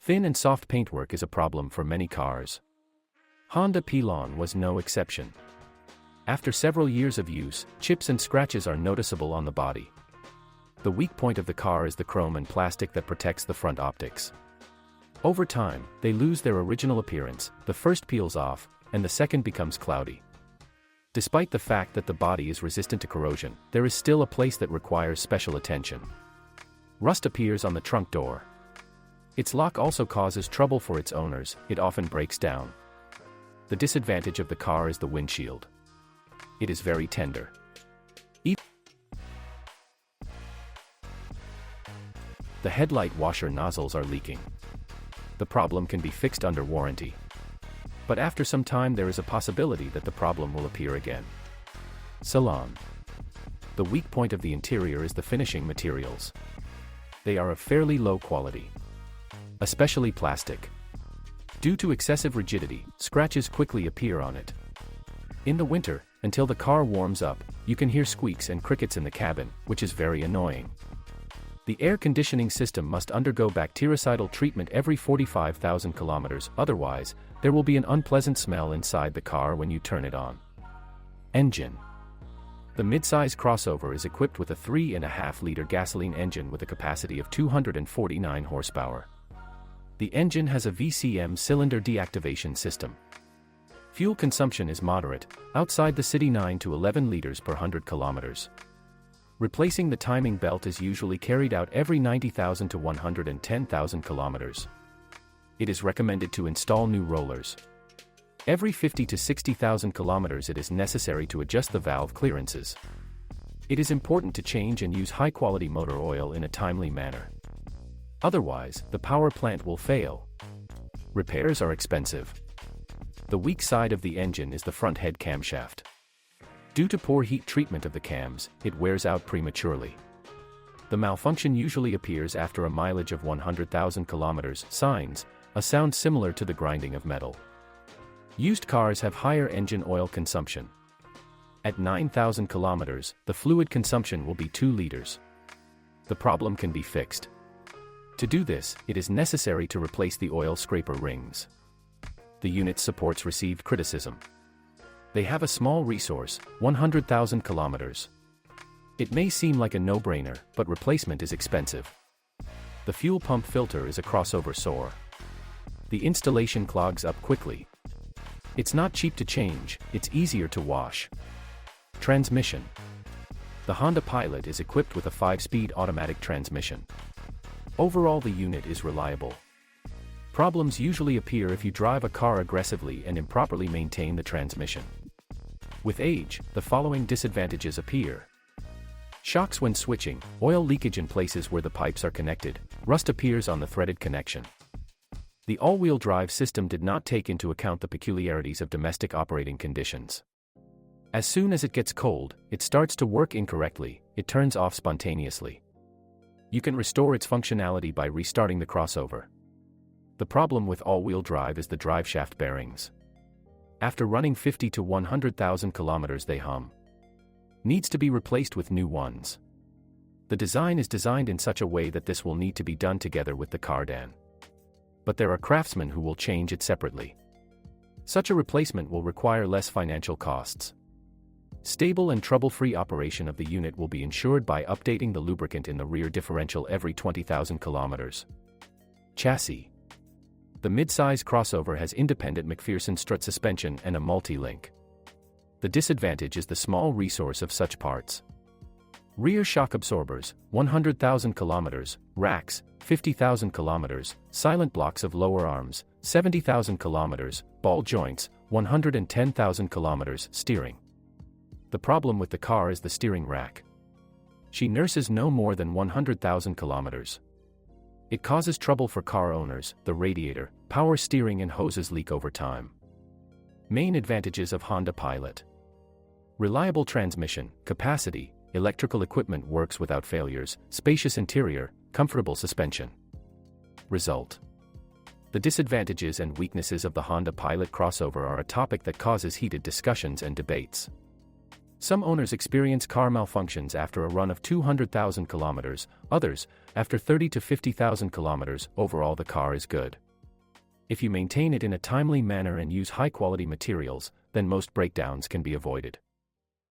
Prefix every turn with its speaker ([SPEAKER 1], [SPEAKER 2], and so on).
[SPEAKER 1] Thin and soft paintwork is a problem for many cars. Honda Pilon was no exception. After several years of use, chips and scratches are noticeable on the body. The weak point of the car is the chrome and plastic that protects the front optics. Over time, they lose their original appearance, the first peels off, and the second becomes cloudy. Despite the fact that the body is resistant to corrosion, there is still a place that requires special attention. Rust appears on the trunk door. Its lock also causes trouble for its owners, it often breaks down. The disadvantage of the car is the windshield. It is very tender. The headlight washer nozzles are leaking. The problem can be fixed under warranty. But after some time there is a possibility that the problem will appear again. Salon. The weak point of the interior is the finishing materials. They are of fairly low quality, especially plastic. Due to excessive rigidity, scratches quickly appear on it. In the winter, until the car warms up, you can hear squeaks and crickets in the cabin, which is very annoying. The air conditioning system must undergo bactericidal treatment every 45,000 kilometers, otherwise, there will be an unpleasant smell inside the car when you turn it on. Engine. The midsize crossover is equipped with a 3.5-liter gasoline engine with a capacity of 249 horsepower. The engine has a VCM cylinder deactivation system. Fuel consumption is moderate, outside the city 9 to 11 liters per 100 kilometers. Replacing the timing belt is usually carried out every 90,000 to 110,000 kilometers. It is recommended to install new rollers. Every 50 to 60,000 kilometers it is necessary to adjust the valve clearances. It is important to change and use high-quality motor oil in a timely manner. Otherwise, the power plant will fail. Repairs are expensive. The weak side of the engine is the front head camshaft. Due to poor heat treatment of the cams, it wears out prematurely. The malfunction usually appears after a mileage of 100,000 kilometers. Signs: a sound similar to the grinding of metal. Used cars have higher engine oil consumption. At 9,000 kilometers, the fluid consumption will be 2 liters. The problem can be fixed. To do this, it is necessary to replace the oil scraper rings. The unit's supports received criticism. They have a small resource, 100,000 kilometers. It may seem like a no-brainer, but replacement is expensive. The fuel pump filter is a crossover sore. The installation clogs up quickly. It's not cheap to change, it's easier to wash. Transmission. The Honda Pilot is equipped with a 5-speed automatic transmission. Overall, the unit is reliable. Problems usually appear if you drive a car aggressively and improperly maintain the transmission. With age, the following disadvantages appear. Shocks when switching, oil leakage in places where the pipes are connected, rust appears on the threaded connection. The all-wheel drive system did not take into account the peculiarities of domestic operating conditions. As soon as it gets cold, it starts to work incorrectly, it turns off spontaneously. You can restore its functionality by restarting the crossover. The problem with all-wheel drive is the driveshaft bearings. After running 50 to 100,000 kilometers they hum. Needs to be replaced with new ones. The design is designed in such a way that this will need to be done together with the cardan. But there are craftsmen who will change it separately. Such a replacement will require less financial costs. Stable and trouble-free operation of the unit will be ensured by updating the lubricant in the rear differential every 20,000 kilometers. Chassis. The mid-size crossover has independent McPherson strut suspension and a multi-link. The disadvantage is the small resource of such parts. Rear shock absorbers, 100,000 kilometers, racks, 50,000 kilometers, silent blocks of lower arms, 70,000 kilometers, ball joints, 110,000 kilometers, steering. The problem with the car is the steering rack. She nurses no more than 100,000 kilometers. It causes trouble for car owners, the radiator, power steering and hoses leak over time. Main advantages of Honda Pilot. Reliable transmission, capacity, electrical equipment works without failures, spacious interior, comfortable suspension. Result. The disadvantages and weaknesses of the Honda Pilot crossover are a topic that causes heated discussions and debates. Some owners experience car malfunctions after a run of 200,000 kilometers, others, after 30 to 50,000 kilometers. Overall, the car is good. If you maintain it in a timely manner and use high-quality materials, then most breakdowns can be avoided.